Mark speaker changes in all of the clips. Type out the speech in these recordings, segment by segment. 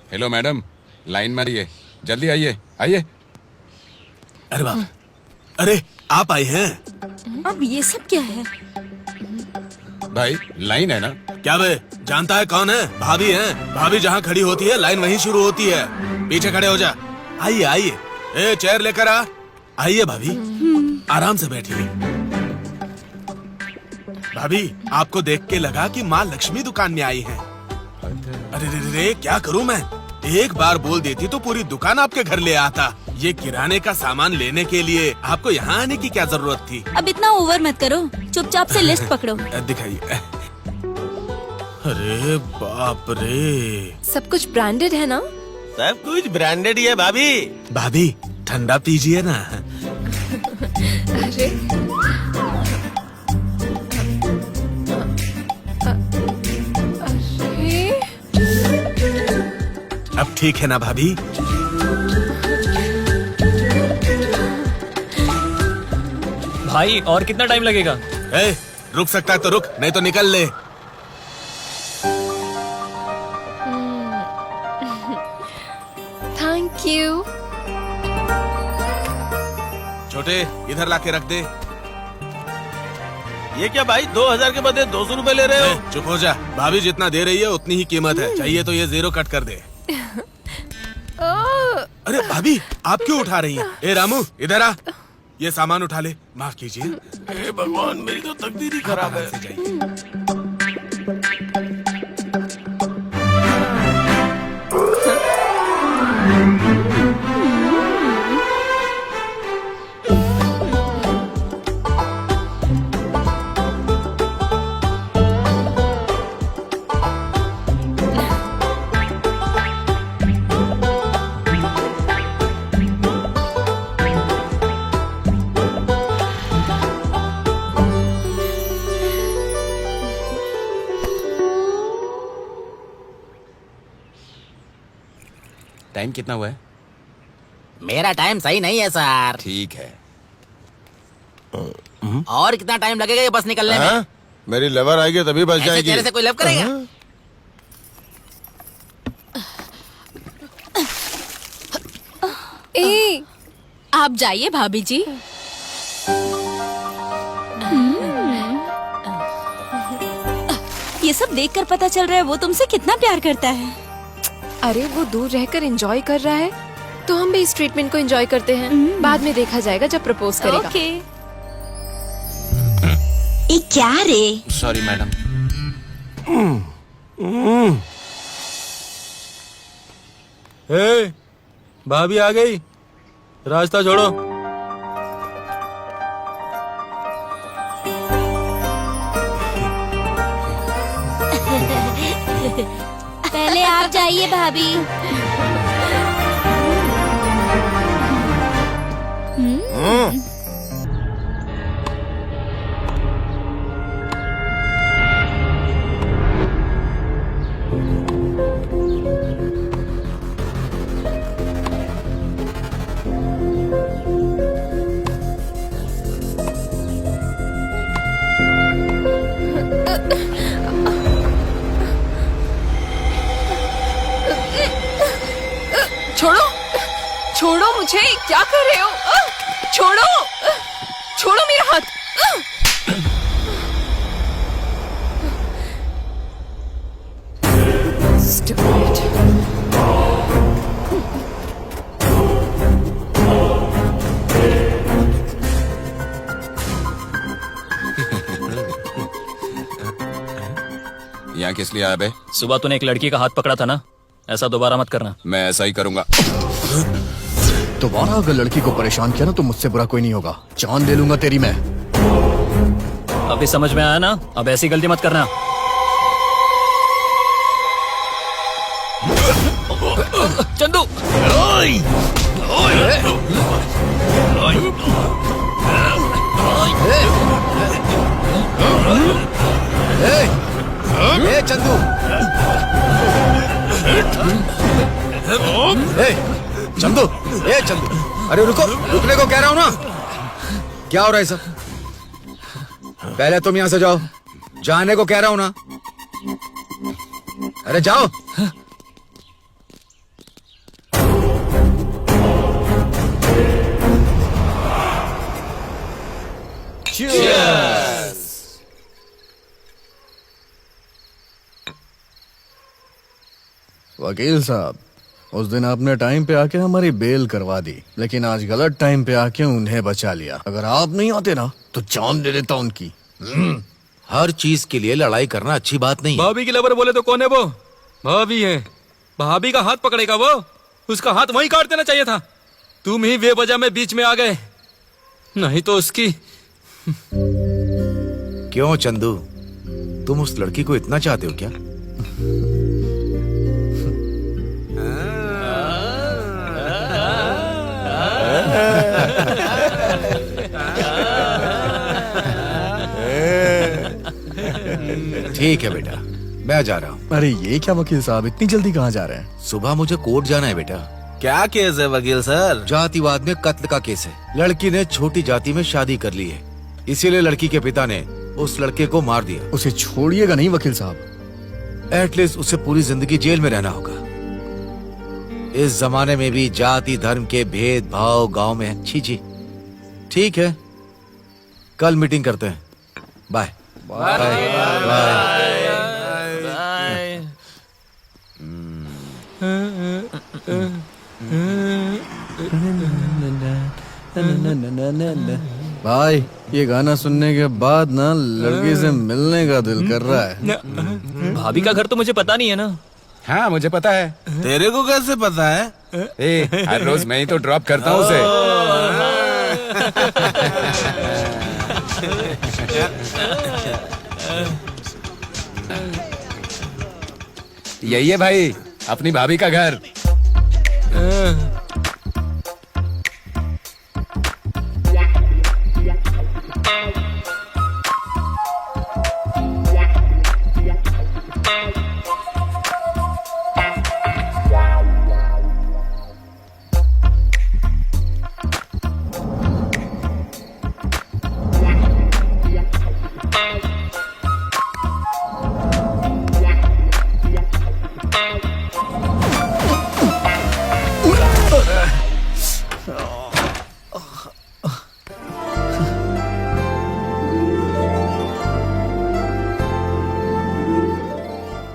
Speaker 1: Hello madam, line मारिए, जल्दी आइए आइए।
Speaker 2: अरे बाप, अरे आप आए हैं?
Speaker 3: अब ये सब क्या है?
Speaker 1: भाई लाइन है ना?
Speaker 2: क्या बे, जानता है कौन है? भाभी हैं। भाभी जहाँ खड़ी होती है लाइन वहीं शुरू होती है। पीछे खड़े हो जा। आइए आइए, ए चेयर लेकर आ। आइए भाभी, आराम से बैठिए। भाभी, आपको देख के लगा कि माँ लक्ष्मी दुकान में आई हैं। अरे रे रे रे, क्या करूँ मैं? एक बार बोल देती तो पूरी दुकान आपके घर ले आता। ये किराने का सामान लेने के लिए आपको यहाँ आने की क्या जरूरत थी?
Speaker 3: अब इतना ओवर मत करो, चुपचाप से लिस्ट पकड़ो।
Speaker 2: दिखाइए। अरे बाप रे,
Speaker 4: सब कुछ ब्रांडेड है ना?
Speaker 5: सब कुछ ब्रांडेड ही है भाभी।
Speaker 2: भाभी ठंडा पीजिए ना।
Speaker 4: अरे अरे
Speaker 2: अब ठीक है ना भाभी?
Speaker 6: भाई और कितना टाइम लगेगा?
Speaker 2: ए, रुक सकता है तो रुक, नहीं तो निकल ले।
Speaker 4: Thank you.
Speaker 2: छोटे, इधर लाके रख दे।
Speaker 5: ये क्या भाई, 2000 के बदले 200 रुपए ले रहे हो?
Speaker 2: चुप हो जा। भाभी जितना दे रही है उतनी ही कीमत है। चाहिए तो ये 0 कट कर दे। अरे भाभी, आप क्यों उठा रही हैं? ए रामू, इधर आ, ये सामान उठा ले। माफ कीजिए।
Speaker 5: हे भगवान, मेरी तो तकदीर ही खराब है।
Speaker 2: से जाइए।
Speaker 1: टाइम कितना हुआ है?
Speaker 7: मेरा टाइम सही नहीं है सर।
Speaker 1: ठीक है।
Speaker 7: और कितना टाइम लगेगा ये बस निकलने में?
Speaker 5: हाँ? मेरी लेवर आएगी तभी बच
Speaker 7: ऐसे
Speaker 5: जाएगी।
Speaker 7: चेहरे से कोई लव करेगा?
Speaker 4: ए,
Speaker 3: आप जाइए भाभी जी। ये सब देखकर पता चल रहा है वो तुमसे कितना प्यार करता है।
Speaker 4: अरे वो दूर रहकर एंजॉय कर रहा है तो हम भी इस ट्रीटमेंट को एंजॉय करते हैं। बाद में देखा जाएगा जब प्रपोज करेगा।
Speaker 3: ओके। ये क्या रे?
Speaker 1: Sorry madam.
Speaker 2: ए, भाभी आ गई, रास्ता छोड़ो।
Speaker 3: पहले आप जाइए भाभी।
Speaker 4: छोड़ो, छोड़ो मुझे, क्या कर रहे हो? छोड़ो, छोड़ो मेरा हाथ। Stupid.
Speaker 1: यहाँ किस लिए आया बे?
Speaker 6: सुबह तूने एक लड़की का हाथ पकड़ा था ना, ऐसा दोबारा मत करना।
Speaker 1: मैं ऐसा ही करूंगा।
Speaker 8: दोबारा अगर लड़की को परेशान किया ना तो मुझसे बुरा कोई नहीं होगा। जान ले लूंगा तेरी मैं।
Speaker 6: अभी समझ में आया ना? अब ऐसी गलती मत करना। चंदू,
Speaker 8: ए चंदू, चंदू, ए चंदू, अरे रुको, रुकने को कह रहा हूँ ना। क्या हो रहा है सब? पहले तुम यहाँ से जाओ, जाने को कह रहा हूँ ना। अरे जाओ। वकील साहब, उस दिन आपने टाइम पे आके हमारी बेल करवा दी, लेकिन आज गलत टाइम पे आके उन्हें बचा लिया। अगर आप नहीं आते ना तो जान दे देता उनकी।
Speaker 9: हर चीज के लिए लड़ाई करना अच्छी बात नहीं है।
Speaker 6: भाभी की लवर बोले तो कौन है वो? भाभी है। भाभी का हाथ पकड़ेगा वो, उसका हाथ वहीं काट देना चाहिए था। तुम ही बेवजह में बीच में आ गए, नहीं तो उसकी।
Speaker 9: क्यों चंदू, तुम उस लड़की को इतना चाहते हो क्या? ठीक है बेटा, मैं जा रहा हूँ।
Speaker 8: अरे ये क्या वकील साहब, इतनी जल्दी कहाँ जा रहे हैं?
Speaker 9: सुबह मुझे कोर्ट जाना है बेटा।
Speaker 5: क्या केस है वकील सर?
Speaker 9: जातिवाद में कत्ल का केस है। लड़की ने छोटी जाति में शादी कर ली है, इसीलिए लड़की के पिता ने उस लड़के को मार दिया।
Speaker 8: उसे छोड़िएगा नहीं वकील साहब।
Speaker 9: एटलीस्ट उसे पूरी जिंदगी जेल में रहना होगा। इस जमाने में भी जाति धर्म के भेदभाव गांव में है। छी छी। ठीक है, कल मीटिंग करते हैं। Bye bye bye.
Speaker 8: भाई, ये गाना सुनने के बाद ना लड़की से मिलने का दिल कर रहा है।
Speaker 6: भाभी का घर तो मुझे पता नहीं है ना।
Speaker 1: हाँ मुझे पता है।
Speaker 5: तेरे को कैसे पता है?
Speaker 1: हर रोज मैं ही तो ड्रॉप करता हूँ उसे। यही है भाई अपनी भाभी का घर।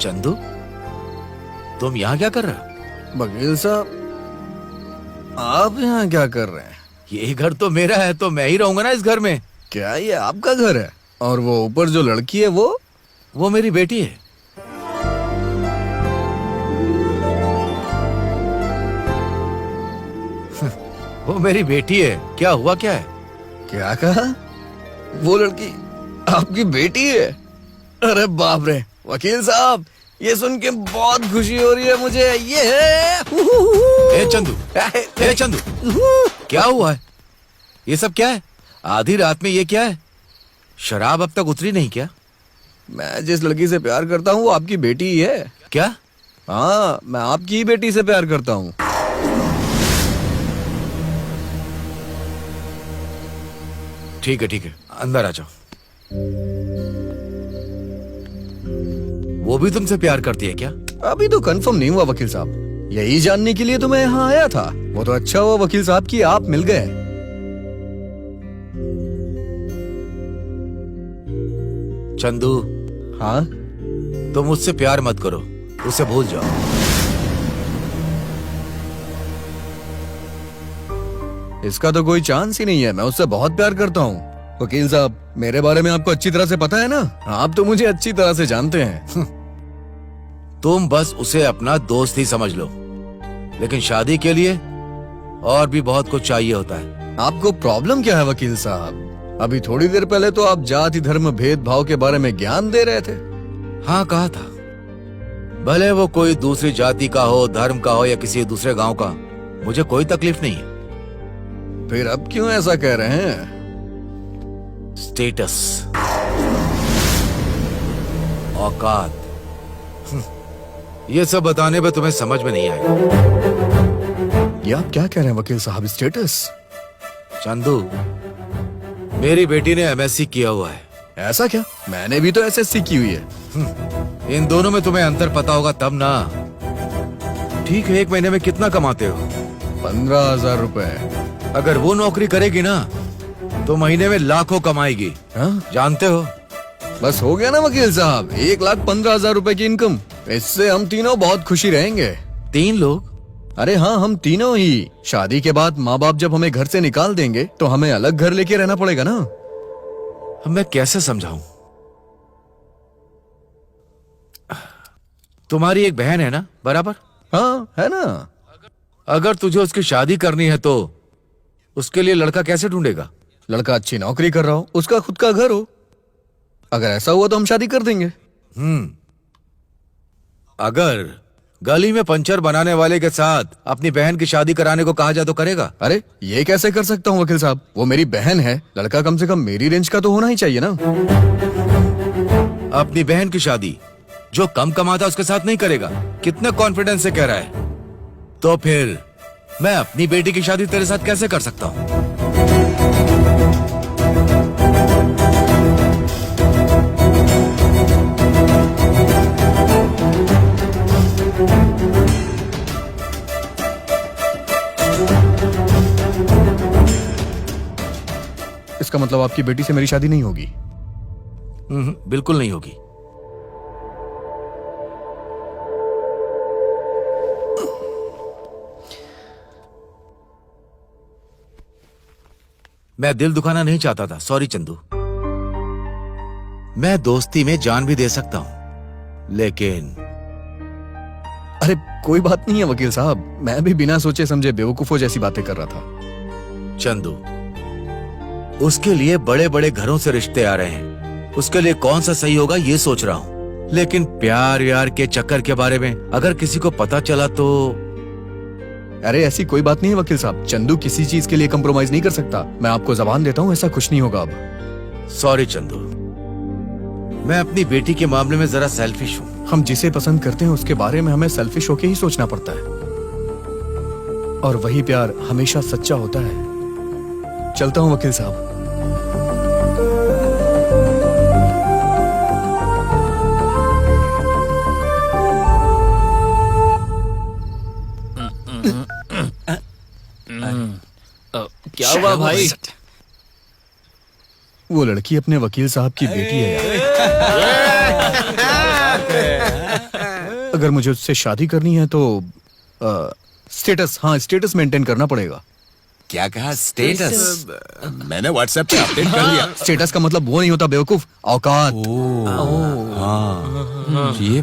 Speaker 9: चंदू, तुम यहाँ क्या कर रहे हो?
Speaker 8: वकील साहब, आप यहाँ क्या कर रहे हैं?
Speaker 9: ये घर तो मेरा है, तो मैं ही रहूंगा ना इस घर में।
Speaker 8: क्या ये आपका घर है? और वो ऊपर जो लड़की है वो
Speaker 9: मेरी बेटी है। वो मेरी बेटी है। क्या हुआ, क्या है?
Speaker 8: क्या कहा? वो लड़की आपकी बेटी है? अरे बाप रे वकील साहब, ये सुन के बहुत खुशी हो रही है मुझे। ये
Speaker 9: ए चंदू, ए चंदू, क्या हुआ है? ये सब क्या है? आधी रात में ये क्या है? शराब अब तक उतरी नहीं क्या?
Speaker 8: मैं जिस लड़की से प्यार करता हूँ वो आपकी बेटी ही है।
Speaker 9: क्या?
Speaker 8: हाँ, मैं आपकी ही बेटी से प्यार करता हूँ।
Speaker 9: ठीक है, ठीक है, अंदर आ जाओ। वो भी तुमसे प्यार करती है क्या?
Speaker 8: अभी तो कंफर्म नहीं हुआ वकील साहब, यही जानने के लिए तो मैं यहाँ आया था। वो तो अच्छा हुआ वकील साहब कि आप मिल गए।
Speaker 9: चंदू,
Speaker 8: हाँ?
Speaker 9: तुम मुझसे प्यार मत करो, उसे भूल जाओ।
Speaker 8: इसका तो कोई चांस ही नहीं है। मैं उससे बहुत प्यार करता हूँ। वकील साहब, मेरे बारे में आपको अच्छी तरह से पता है ना? आप तो मुझे अच्छी तरह से जानते हैं।
Speaker 9: तुम बस उसे अपना दोस्त ही समझ लो, लेकिन शादी के लिए और भी बहुत कुछ चाहिए होता है।
Speaker 8: आपको प्रॉब्लम क्या है वकील साहब? अभी थोड़ी देर पहले तो आप जाति धर्म भेदभाव के बारे में ज्ञान दे रहे थे।
Speaker 9: हाँ, कहा था। भले वो कोई दूसरी जाति का हो, धर्म का हो या किसी दूसरे गांव का, मुझे कोई तकलीफ नहीं है।
Speaker 8: फिर अब क्यों ऐसा कह रहे हैं?
Speaker 9: स्टेटस, औकात, ये सब बताने पे तुम्हें समझ में नहीं आएगा।
Speaker 8: ये आप क्या कह रहे हैं वकील साहब? स्टेटस?
Speaker 9: चंदू, मेरी बेटी ने एमएससी किया हुआ है।
Speaker 8: ऐसा क्या? मैंने भी तो एसएससी की हुई है।
Speaker 9: इन दोनों में तुम्हें अंतर पता होगा तब ना। ठीक है, 1 महीने में कितना कमाते हो?
Speaker 8: 15,000 रुपए।
Speaker 9: अगर वो नौकरी करेगी ना तो महीने में लाखों कमाएगी,
Speaker 8: हाँ?
Speaker 9: जानते हो?
Speaker 8: बस हो गया ना वकील साहब, 1,15,000 रुपए की इनकम। इससे हम तीनों बहुत खुशी रहेंगे।
Speaker 9: 3 लोग?
Speaker 8: अरे हाँ, हम तीनों ही। शादी के बाद माँ बाप जब हमें घर से निकाल देंगे तो हमें अलग घर लेके रहना पड़ेगा ना।
Speaker 9: मैं कैसे समझाऊं? तुम्हारी एक बहन है ना, बराबर?
Speaker 8: हाँ है ना।
Speaker 9: अगर तुझे उसकी शादी करनी है तो उसके लिए लड़का कैसे ढूंढेगा?
Speaker 8: लड़का अच्छी नौकरी कर रहा हो, उसका खुद का घर हो। अगर ऐसा हुआ तो हम शादी कर देंगे।
Speaker 9: अगर गली में पंचर बनाने वाले के साथ अपनी बहन की शादी कराने को कहा जाए तो करेगा?
Speaker 8: अरे ये कैसे कर सकता हूँ वकील साहब, वो मेरी बहन है। लड़का कम से कम मेरी रेंज का तो होना ही चाहिए ना।
Speaker 9: अपनी बहन की शादी जो कम कमाता उसके साथ नहीं करेगा? कितने कॉन्फिडेंस से कह रहा है? तो फिर मैं अपनी बेटी की शादी तेरे साथ कैसे कर सकता हूं?
Speaker 8: इसका मतलब आपकी बेटी से मेरी शादी नहीं होगी?
Speaker 9: बिल्कुल नहीं होगी। मैं दिल दुखाना नहीं चाहता था, सॉरी चंदू। मैं दोस्ती में जान भी दे सकता हूं, लेकिन
Speaker 8: अरे कोई बात नहीं है वकील साहब, मैं भी बिना सोचे समझे बेवकूफों जैसी बातें कर रहा था।
Speaker 9: चंदू, उसके लिए बड़े बड़े घरों से रिश्ते आ रहे हैं, उसके लिए कौन सा सही होगा ये सोच रहा हूं। लेकिन प्यार यार के चक्कर के बारे में अगर किसी को पता चला तो?
Speaker 8: अरे ऐसी कोई बात नहीं है वकील साहब, चंदू किसी चीज के लिए कंप्रोमाइज नहीं कर सकता। मैं आपको जबान देता हूँ, ऐसा कुछ नहीं होगा अब।
Speaker 9: सॉरी चंदू, मैं अपनी बेटी के मामले में जरा सेल्फिश हूँ।
Speaker 8: हम जिसे पसंद करते हैं उसके बारे में हमें सेल्फिश होके ही सोचना पड़ता है, और वही प्यार हमेशा सच्चा होता है। चलता हूँ वकील साहब।
Speaker 7: क्या हुआ भाई?
Speaker 8: वो लड़की अपने वकील साहब की बेटी है यार। अगर मुझे उससे शादी करनी है तो स्टेटस मेंटेन करना पड़ेगा।
Speaker 1: क्या कहा? स्टेटस? मैंने व्हाट्सएप पे अपडेट कर दिया।
Speaker 8: स्टेटस का मतलब वो नहीं होता बेवकूफ, औकात।
Speaker 1: ये